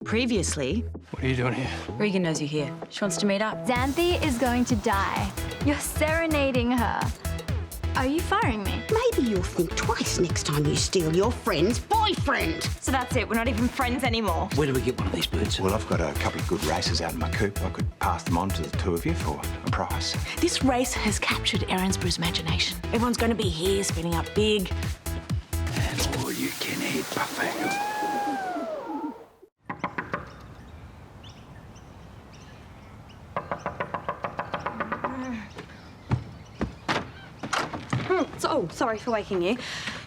Previously... What are you doing here? Regan knows you're here. She wants to meet up. Xanthi is going to die. You're serenading her. Are you firing me? Maybe you'll think twice next time you steal your friend's boyfriend. So that's it, we're not even friends anymore. Where do we get one of these birds? Well, I've got a couple of good races out in my coop. I could pass them on to the two of you for a price. This race has captured Erinsborough's imagination. Everyone's going to be here, spinning up big. And all you can eat buffet. Oh, sorry for waking you.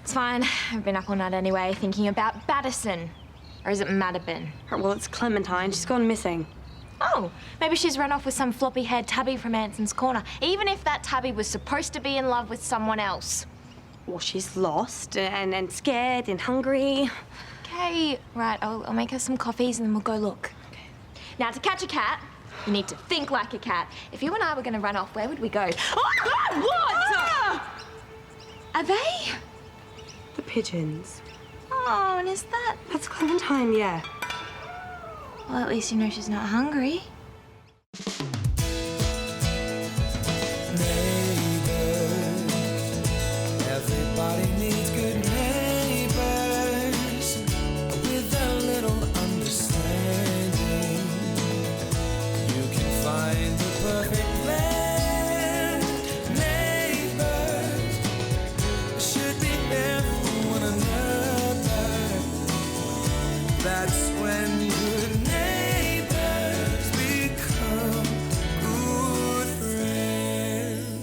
It's fine. I've been up all night anyway, thinking about Baddison. Or is it Madabin? Well, it's Clementine. She's gone missing. Oh, maybe she's run off with some floppy-haired tabby from Anson's Corner, even if that tabby was supposed to be in love with someone else. Well, she's lost and scared and hungry. Okay, right, I'll make her some coffees and then we'll go look. Okay. Now, to catch a cat, you need to think like a cat. If you and I were going to run off, where would we go? Oh, God, what? Ah! Are they? The pigeons. Oh, and is that? That's Clementine, yeah. Well, at least you know she's not hungry. Everybody needs good neighbors with a little understanding. You can find the perfect blend. Neighbors should be there for one another. That's when good neighbors become good friends.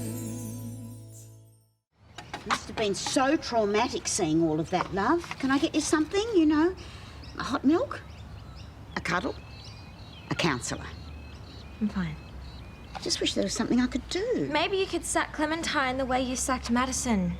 Must have been so traumatic seeing all of that, love. Can I get you something, you know? A hot milk? A cuddle? A counsellor? I'm fine. I just wish there was something I could do. Maybe you could sack Clementine the way you sacked Madison.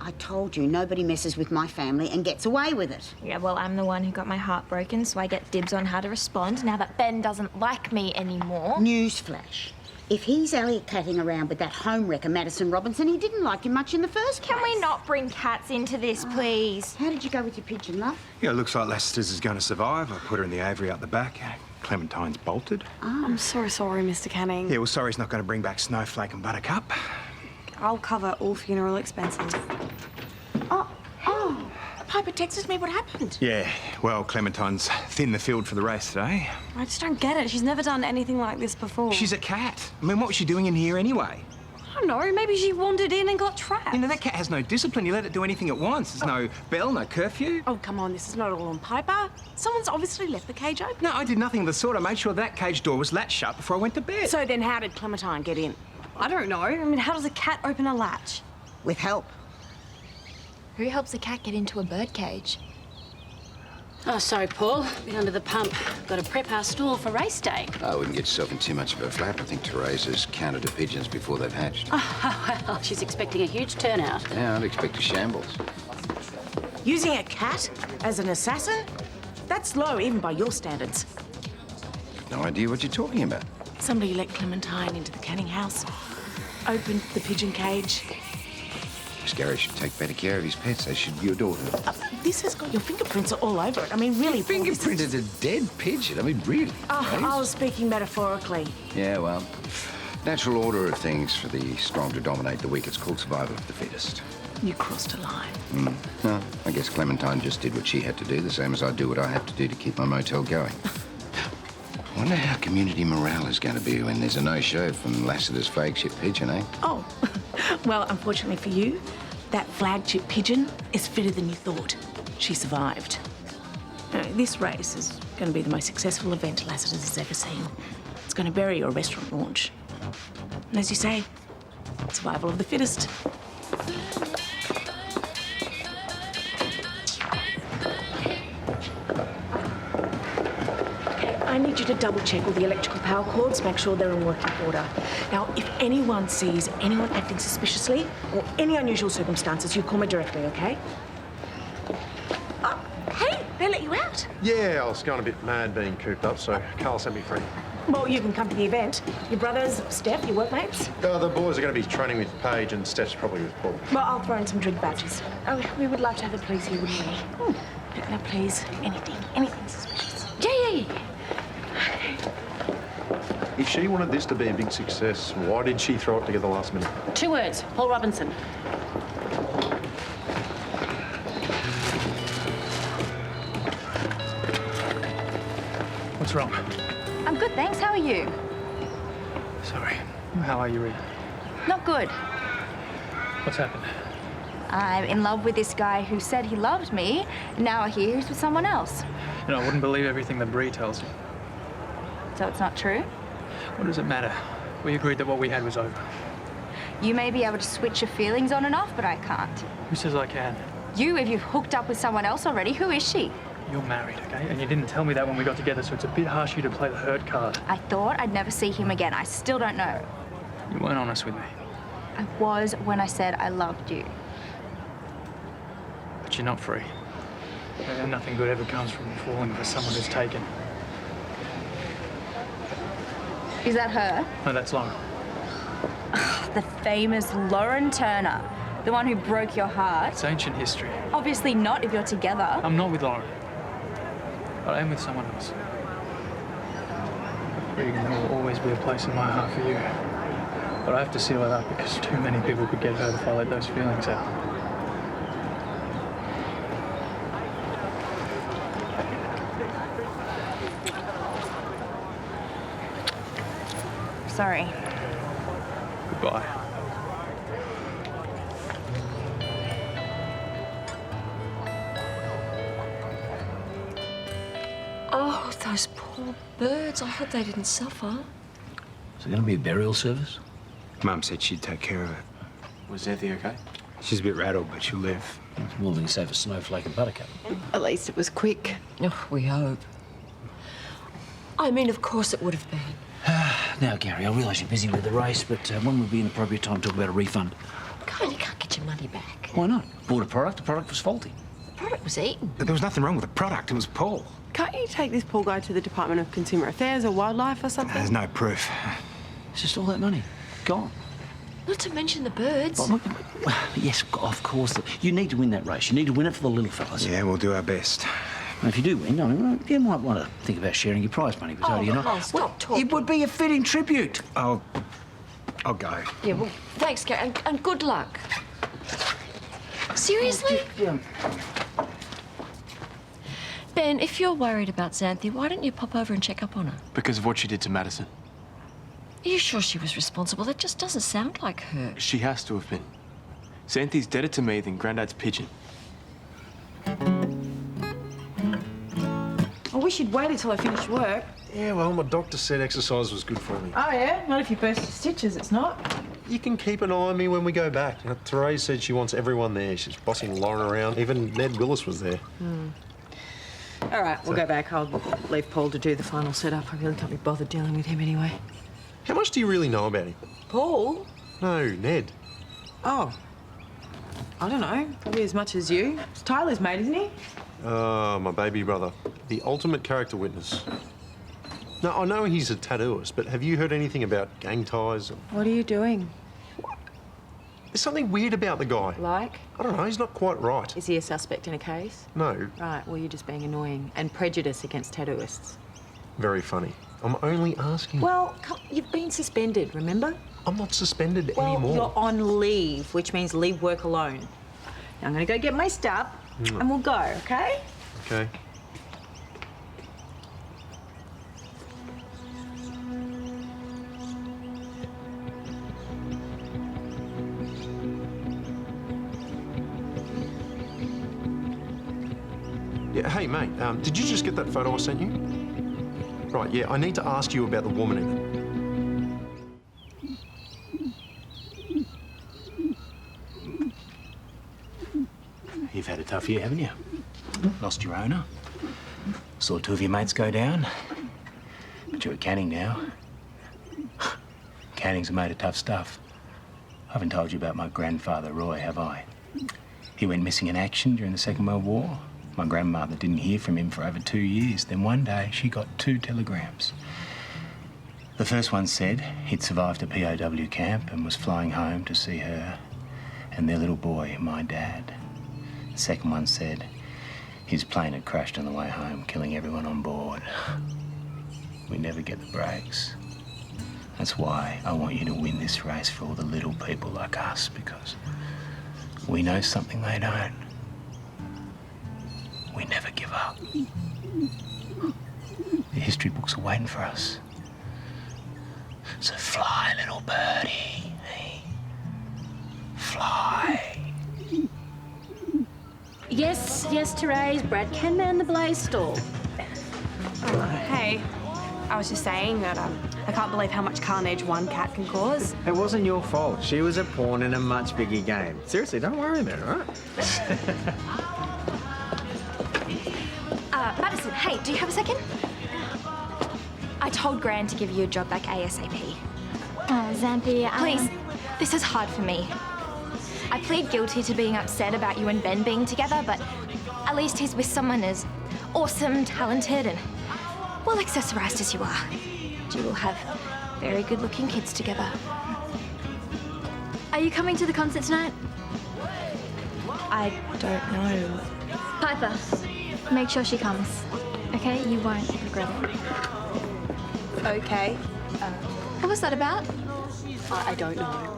I told you, nobody messes with my family and gets away with it. Yeah, well, I'm the one who got my heart broken, so I get dibs on how to respond now that Ben doesn't like me anymore. Newsflash. If he's alley-catting around with that home wrecker, Madison Robinson, he didn't like you much in the first place. Can we not bring cats into this, please? How did you go with your pigeon, love? Yeah, it looks like Lassiter's is going to survive. I put her in the aviary out the back. Clementine's bolted. I'm so sorry, Mr. Canning. Yeah, well, sorry's not going to bring back Snowflake and Buttercup. I'll cover all funeral expenses. Piper texted me what happened. Yeah, well, Clementine's thinned the field for the race today. I just don't get it. She's never done anything like this before. She's a cat. I mean, what was she doing in here anyway? I don't know. Maybe she wandered in and got trapped. You know, that cat has no discipline. You let it do anything at once. There's no bell, no curfew. Oh, come on, this is not all on Piper. Someone's obviously left the cage open. No, I did nothing of the sort. I made sure that cage door was latch shut before I went to bed. So then how did Clementine get in? I don't know. I mean, how does a cat open a latch? With help. Who helps a cat get into a birdcage? Oh, sorry, Paul. Been under the pump. Got to prep our stall for race day. I wouldn't get yourself in too much of a flap. I think Teresa's counted the pigeons before they've hatched. Oh, well, she's expecting a huge turnout. Yeah, I'd expect a shambles. Using a cat as an assassin? That's low, even by your standards. No idea what you're talking about. Somebody let Clementine into the Canning house, opened the pigeon cage. Miss Gary should take better care of his pets, as should your daughter. This has got your fingerprints all over it. I mean, really, Paul, this is- Fingerprinted a dead pigeon. I mean, really. I was speaking metaphorically. Yeah, well, natural order of things for the strong to dominate the weak. It's called survival of the fittest. You crossed a line. Well, I guess Clementine just did what she had to do, the same as I do what I have to do to keep my motel going. I wonder how community morale is going to be when there's a no-show from Lassiter's flagship pigeon, eh? Oh, well, unfortunately for you, that flagship pigeon is fitter than you thought. She survived. This race is going to be the most successful event Lassiter's has ever seen. It's going to bury your restaurant launch. And as you say, survival of the fittest. I need you to double-check all the electrical power cords, make sure they're in working order. Now, if anyone sees anyone acting suspiciously or any unusual circumstances, you call me directly, okay? Oh, hey, they let you out? Yeah, I was going a bit mad being cooped up, so Carl sent me free. Well, you can come to the event. Your brothers, Steph, your workmates. The boys are going to be training with Paige and Steph's probably with Paul. Well, I'll throw in some drink vouchers. Oh, we would love to have the police here, wouldn't we? Now, please, anything suspicious. Yeah. If she wanted this to be a big success, why did she throw it together last minute? 2 words. Paul Robinson. What's wrong? I'm good, thanks. How are you? Sorry. How are you, Rita? Not good. What's happened? I'm in love with this guy who said he loved me, and now I hear he's with someone else. You know, I wouldn't believe everything that Bree tells you. So it's not true? What does it matter? We agreed that what we had was over. You may be able to switch your feelings on and off, but I can't. Who says I can? You, if you've hooked up with someone else already, who is she? You're married, okay? And you didn't tell me that when we got together, so it's a bit harsh of you to play the hurt card. I thought I'd never see him again. I still don't know. You weren't honest with me. I was when I said I loved you. But you're not free. And nothing good ever comes from falling for someone who's taken. Is that her? No, that's Lauren. The famous Lauren Turner. The one who broke your heart. It's ancient history. Obviously not if you're together. I'm not with Lauren. But I am with someone else. Regan, there will always be a place in my heart for you. But I have to seal it up because too many people could get hurt if I let those feelings out. Sorry. Goodbye. Oh, those poor birds. I hope they didn't suffer. Is there going to be a burial service? Mum said she'd take care of it. Was Xanthi okay? She's a bit rattled, but she'll live. It's more than you say for Snowflake and Buttercup. At least it was quick. Oh, we hope. I mean, of course it would have been. Now, Gary, I realise you're busy with the race, but when would be an appropriate time to talk about a refund? God, you can't get your money back. Why not? Bought a product, the product was faulty. The product was eaten. There was nothing wrong with the product, it was Paul. Can't you take this poor guy to the Department of Consumer Affairs or Wildlife or something? There's no proof. It's just all that money. Gone. Not to mention the birds. Well, yes, of course. You need to win that race. You need to win it for the little fellas. Yeah, we'll do our best. And if you do win, I mean, you might want to think about sharing your prize money with Tony, you know? Oh, stop talking. It would be a fitting tribute. I'll go. Yeah, well, thanks, Gary, and good luck. Seriously? Yeah. Ben, if you're worried about Xanthi, why don't you pop over and check up on her? Because of what she did to Madison. Are you sure she was responsible? That just doesn't sound like her. She has to have been. Xanthi's deader to me than Grandad's pigeon. I wish you'd waited till I finished work. Yeah, well, my doctor said exercise was good for me. Oh, yeah? Not if you burst your stitches, it's not. You can keep an eye on me when we go back. You know, Therese said she wants everyone there. She's bossing Lauren around. Even Ned Willis was there. All right, we'll go back. I'll leave Paul to do the final setup. I really can't be bothered dealing with him anyway. How much do you really know about him? Paul? No, Ned. Oh. I don't know. Probably as much as you. It's Tyler's mate, isn't he? My baby brother. The ultimate character witness. Now, I know he's a tattooist, but have you heard anything about gang ties? What are you doing? There's something weird about the guy. Like? I don't know, he's not quite right. Is he a suspect in a case? No. Right, well, you're just being annoying and prejudiced against tattooists. Very funny. I'm only asking. Well, you've been suspended, remember? I'm not suspended Well, anymore. you're on leave, which means leave work alone. Now, I'm going to go get my stuff and we'll go, okay? Okay. Yeah, hey, mate, did you just get that photo I sent you? Right, yeah, I need to ask you about the woman in it. You've had a tough year, haven't you? Lost your owner. Saw two of your mates go down. But you're at Canning now. Canning's made of tough stuff. I haven't told you about my grandfather, Roy, have I? He went missing in action during the Second World War. My grandmother didn't hear from him for over 2 years. Then one day, she got 2 telegrams. The first one said he'd survived a POW camp and was flying home to see her and their little boy, my dad. The second one said his plane had crashed on the way home, killing everyone on board. we never get the breaks. That's why I want you to win this race for all the little people like us, because we know something they don't. We never give up. The history books are waiting for us. So fly, little birdie. Hey? Fly. Yes, Therese, Brad can man the blaze stall. Hey, I was just saying that I can't believe how much carnage one cat can cause. It wasn't your fault. She was a pawn in a much bigger game. Seriously, don't worry about it, all right? Madison, hey, do you have a second? I told Gran to give you a job back ASAP. Oh, Zampi, Please, this is hard for me. I plead guilty to being upset about you and Ben being together, but at least he's with someone as awesome, talented, and well accessorized as you are. You will have very good-looking kids together. Are you coming to the concert tonight? I don't know. Piper, make sure she comes. Okay? You won't regret it. Okay. What was that about? I don't know.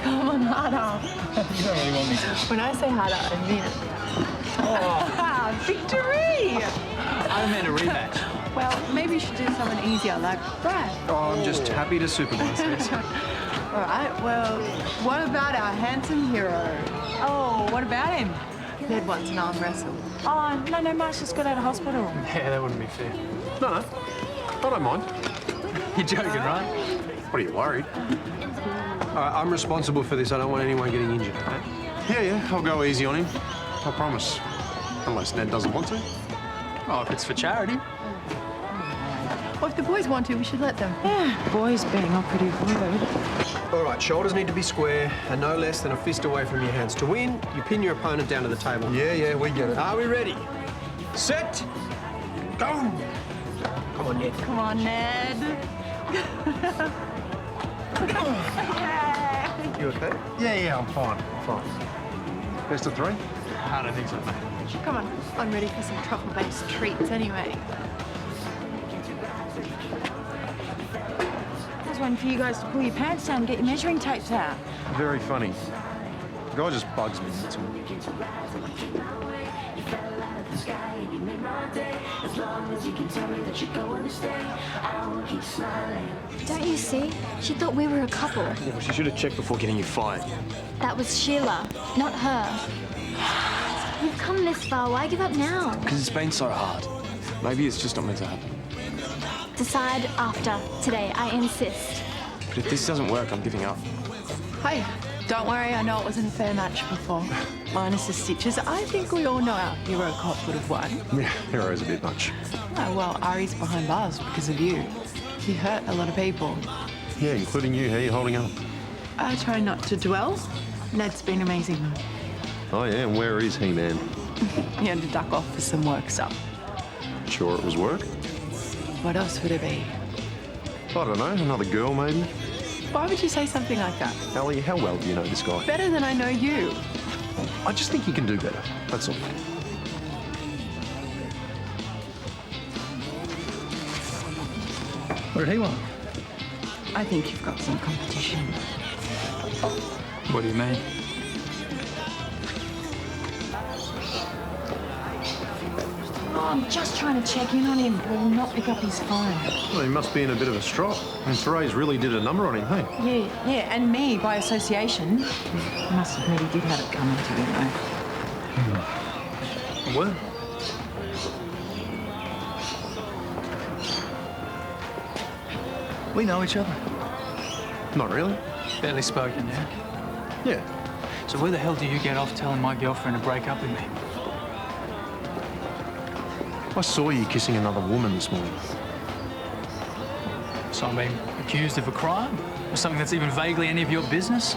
Come on, harder. You don't really want me to. When I say harder, I mean it. Oh, Victory! I meant a rematch. Well, maybe you should do something easier, like Brad. Oh, I'm just happy to supervise this. All right, well, what about our handsome hero? Oh, what about him? Ned wants an arm wrestle. Oh, no, Marsh just got out of hospital. Yeah, that wouldn't be fair. No, I don't mind. You're joking, right? What, are you worried? All right, I'm responsible for this. I don't want anyone getting injured, okay? Yeah, I'll go easy on him. I promise. Unless Ned doesn't want to. Oh, if it's for charity. Well, if the boys want to, we should let them. Yeah, boys being operative word. All right, shoulders need to be square and no less than a fist away from your hands. To win, you pin your opponent down to the table. Yeah, we get it. Are we ready? Set. Go. Come on, Ned. Come on, Ned. You okay? Yeah, I'm fine. Best of three? I don't think so, mate. Come on, I'm ready for some truffle-based treats anyway. I was waiting for you guys to pull your pants down and get your measuring tapes out. Very funny. The guy just bugs me, that's all. Don't you see? She thought we were a couple. Yeah, well, she should have checked before getting you fired. That was Sheila, not her. You've come this far. Why give up now? Because it's been so hard. Maybe it's just not meant to happen. Decide after today. I insist. But if this doesn't work, I'm giving up. Hey, don't worry. I know it wasn't a fair match before. Minus the stitches. I think we all know our hero cop would have won. Yeah, hero's a bit much. Oh, well, Ari's behind bars because of you. He hurt a lot of people. Yeah, including you. How are you holding up? I try not to dwell. Ned's been amazing, though. Oh, yeah, and where is he, man? He had to duck off for some work stuff. Sure it was work? What else would it be? I don't know, another girl, maybe? Why would you say something like that? Ellie, how well do you know this guy? Better than I know you. I just think he can do better, that's all. What did he want? I think you've got some competition. What do you mean? Oh, I'm just trying to check in on him, but will not pick up his phone. Well, he must be in a bit of a strop. And Therese really did a number on him, hey? Yeah, and me by association. I must admit he did have it coming to him, though. What? We know each other. Not really. Barely spoken, yeah? Yeah. So where the hell do you get off telling my girlfriend to break up with me? I saw you kissing another woman this morning. So I'm being accused of a crime? Or something that's even vaguely any of your business?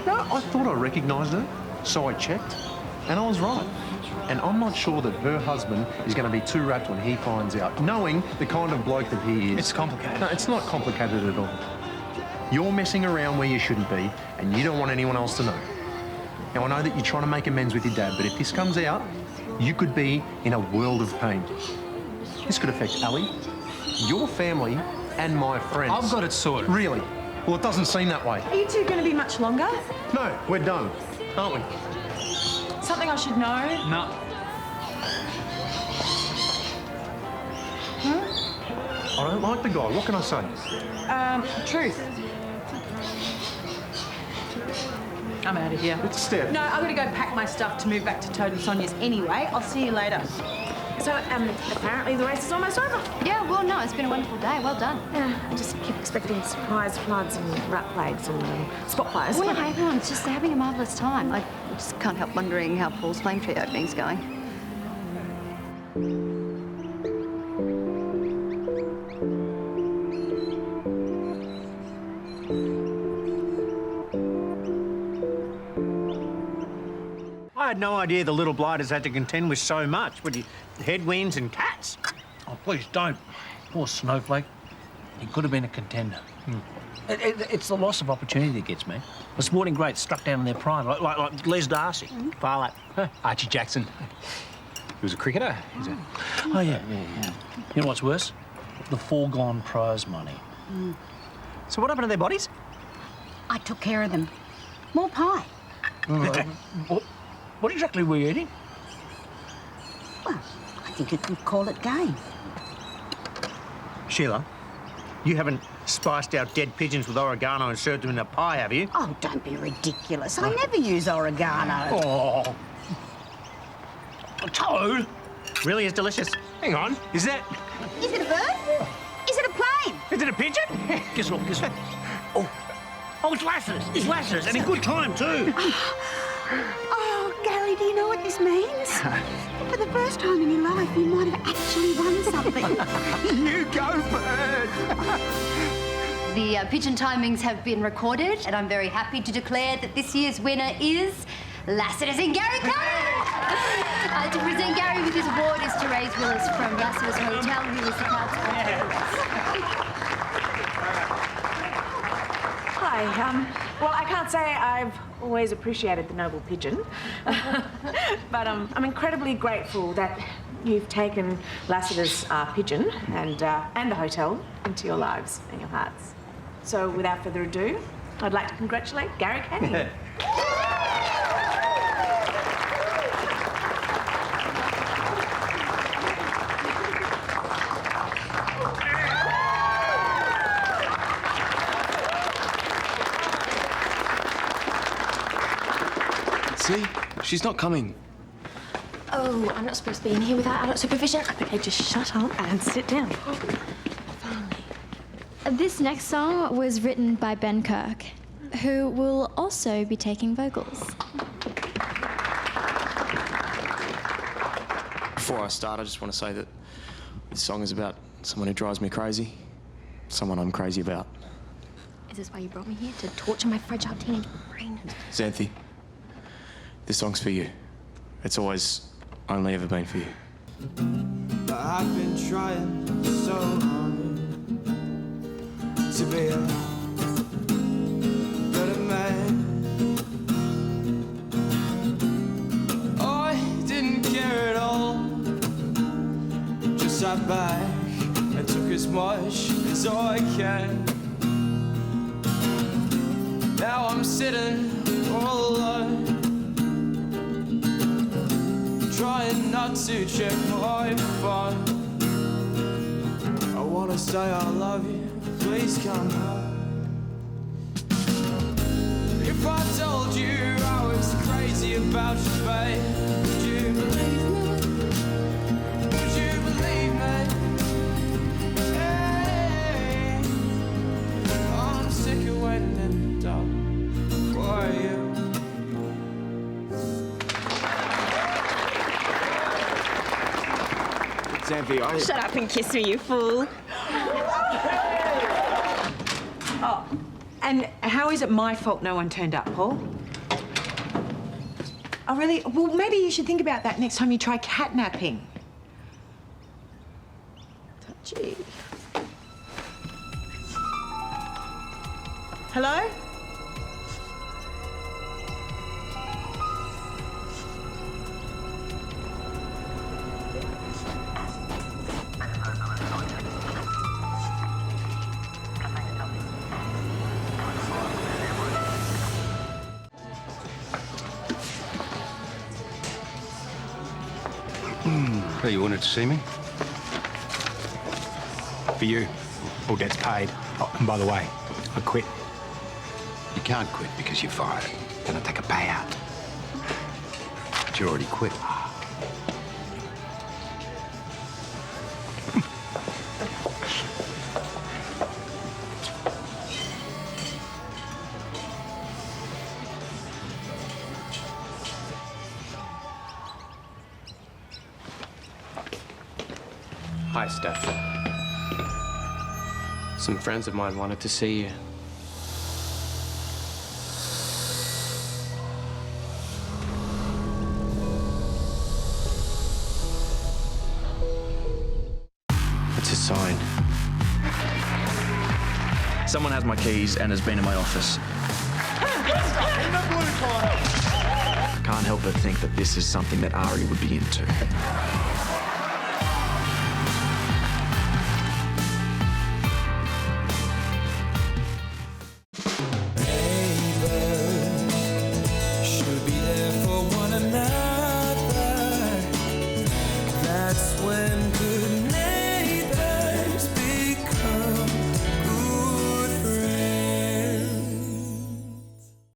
No, I thought I recognised her, so I checked, and I was right. And I'm not sure that her husband is going to be too wrapped when he finds out, knowing the kind of bloke that he is. It's complicated. No, it's not complicated at all. You're messing around where you shouldn't be, and you don't want anyone else to know. Now, I know that you're trying to make amends with your dad, but if this comes out, you could be in a world of pain. This could affect Ali, your family, and my friends. I've got it sorted. Really? Well, it doesn't seem that way. Are you two going to be much longer? No, we're done, aren't we? Something I should know? No. I don't like the guy. What can I say? Truth. I'm out of here. It's Steph. No, I'm going to go pack my stuff to move back to Toad and Sonia's anyway. I'll see you later. So, apparently the race is almost over. Yeah, well, no, it's been a wonderful day. Well done. Yeah, I just keep expecting surprise floods and rat plagues and spot fires. Well, no, everyone's just having a marvellous time. I just can't help wondering how Paul's flame tree opening's going. I had no idea the little blighters had to contend with so much. With headwinds and cats. Oh, please don't. Poor Snowflake. He could have been a contender. It's the loss of opportunity that gets me. The sporting greats struck down in their prime, like Les Darcy. Far like Archie Jackson. He was a cricketer. He's a... Oh, yeah. You know what's worse? The foregone prize money. So what happened to their bodies? I took care of them. More pie. What exactly were you eating? Well, I think you could call it game. Sheila, you haven't spiced out dead pigeons with oregano and served them in a pie, have you? Oh, don't be ridiculous. I never use oregano. Oh. A toad? Really is delicious. Hang on, is that... Is it a bird? Is it a plane? Is it a pigeon? Guess what? Oh, it's Lassiter's. It's Lassiter's, and in good time, too. Oh, Gary, do you know what this means? For the first time in your life, you might have actually won something. You go, bird! The pigeon timings have been recorded, and I'm very happy to declare that this year's winner is Lassiter's and Gary Curran! To present Gary with his award is Therese Willis from Lassiter's Hotel, who is the proud sponsor. Hi. Well, I can't say I've always appreciated the noble pigeon, but I'm incredibly grateful that you've taken Lassiter's Pigeon and the hotel into your lives and your hearts. So, without further ado, I'd like to congratulate Gary Canning. See? She's not coming. Oh, I'm not supposed to be in here without adult supervision. Okay, just shut up and sit down. This next song was written by Ben Kirk, who will also be taking vocals. Before I start, I just want to say that this song is about someone who drives me crazy, someone I'm crazy about. Is this why you brought me here? To torture my fragile teenage brain? Xanthi, this song's for you. It's always only ever been for you. I've been trying so hard to be a better man. I didn't care at all. Just sat back and took as much as I can. Now I'm sitting all alone, trying not to check my phone. I wanna say I love you, please come home. If I told you I was crazy about you, babe, would you believe me? Would you believe me? Hey, I'm sick of waiting in the dark for you. Xanthi, Shut up and kiss me, you fool. Oh, and how is it my fault no one turned up, Paul? Oh, really? Well, maybe you should think about that next time you try catnapping. Touchy. Hello? So you wanted to see me? For you. All debts paid. Oh, and by the way, I quit. You can't quit because you're fired. Then I take a payout. But you already quit. Hi, Steph. Some friends of mine wanted to see you. It's a sign. Someone has my keys and has been in my office. I can't help but think that this is something that Ari would be into.